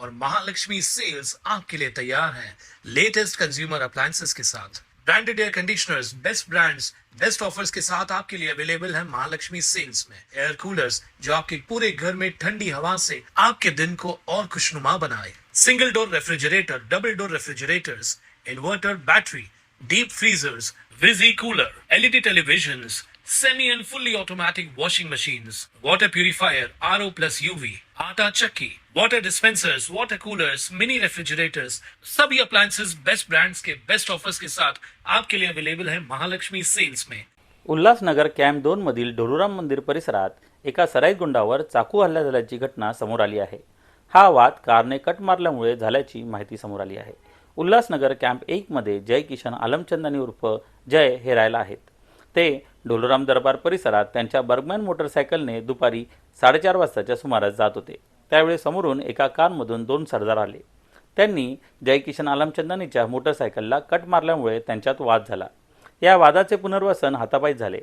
और महालक्ष्मी सेल्स आपके लिए तैयार है लेटेस्ट कंज्यूमर अप्लायंसेस के साथ। Branded air conditioners, best brands, best offers के साथ आपके लिए अवेलेबल है महालक्ष्मी सेल्स में। एयर कूलर्स जो आपके पूरे घर में ठंडी हवा से आपके दिन को और खुशनुमा बनाए। Single door refrigerator, double door refrigerators, inverter battery, deep freezers, visi cooler, LED televisions, semi and fully automatic washing machines, water purifier, RO plus UV, आटा चक्की, water dispensers, water coolers, mini refrigerators, सभी appliances best brands के best offers के साथ आपके लिए available है Mahalakshmi sales में। उल्हासनगर कॅम्प 2 मधील ढोलूराम मंदिर परिसरात एका सराईत गुंडावर चाकू हल्ला झाल्याची घटना समोर आली आहे। हा वाद कारने कट मारल्यामुळे झाल्याची माहिती समोर आली आहे। उल्हासनगर कॅम्प 1 मध्ये जय किशन आलमचंदानी उर्फ जय हे राहायला आहेत। ते ढोलूराम दरबार परिसरात त्यांच्या बर्गमॅन मोटरसायकलने दुपारी 4:30 वाजताच्या सुमारास जात होते। त्यावेळी समोरून एका कारमधून 2 सरदार आले। त्यांनी जय किशन आलमचंदानीच्या मोटरसायकलला कट मारल्यामुळे त्यांच्यात वाद झाला। या वादाचे पुनर्वसन हातापायी झाले।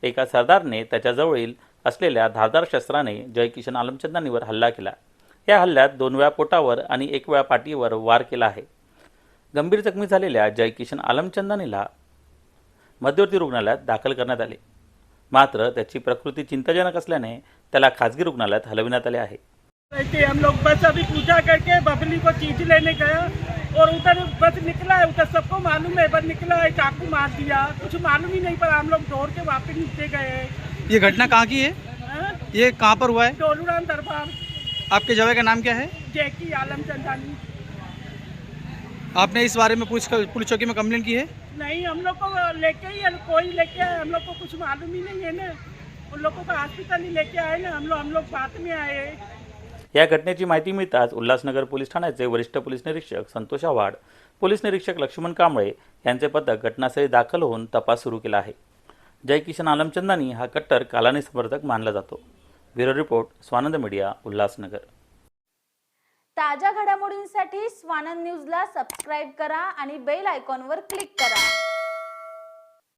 एका सरदारने त्याच्याजवळील असलेल्या धारदार शस्त्राने जय किशन आलमचंदानीवर हल्ला केला। या हल्ल्यात 2 वेळा पोटावर आणि 1 वेळा पाठीवर वार केला आहे। गंभीर जखमी झालेल्या जय किशन आलमचंदानीला मध्यवर्ती रुग्णालयात दाखल करण्यात आले। मात्र त्याची प्रकृती चिंताजनक असल्याने त्याला खासगी रुग्णालयात हलविण्यात आले आहे। हम लोग बस अभी पूजा करके बबली को चीज लेने गया और उधर बस निकला है, उधर सबको मालूम है, बस निकला है चाकू मार दिया, कुछ मालूम ही नहीं, पर हम लोग दौड़ के वापस नीचे गए। ये घटना कहाँ की है? ये कहाँ पर हुआ है? ढोलूराम दरबार। आपके जगह का नाम क्या है? जैकी आलमचंदानी। आपने इस बारे में पुलिस चौकी में कंप्लेंट की है? नहीं, हम लोग को लेके ही कोई लेके आए, हम लोग को कुछ मालूम ही नहीं है ना, उन लोगों को हॉस्पिटल ही लेके आए ना, हम लोग बाद में आए। या घटनेची माहिती मिळताच उल्हासनगर पोलीस ठाण्याचे वरिष्ठ पोलीस निरीक्षक संतोष आव्हाड, पोलीस निरीक्षक लक्ष्मण कांबळे यांचे पथक घटनास्थळी दाखल होऊन तपास सुरू केला आहे। जय किशन आलमचंदानी हा कट्टर कालानी समर्थक मानला जातो। Bureau report, Swanand media, Ulhasnagar. ताज्या घडामोडींसाठी स्वानंद न्यूजला सबस्क्राइब करा आणि बेल आयकॉनवर क्लिक करा।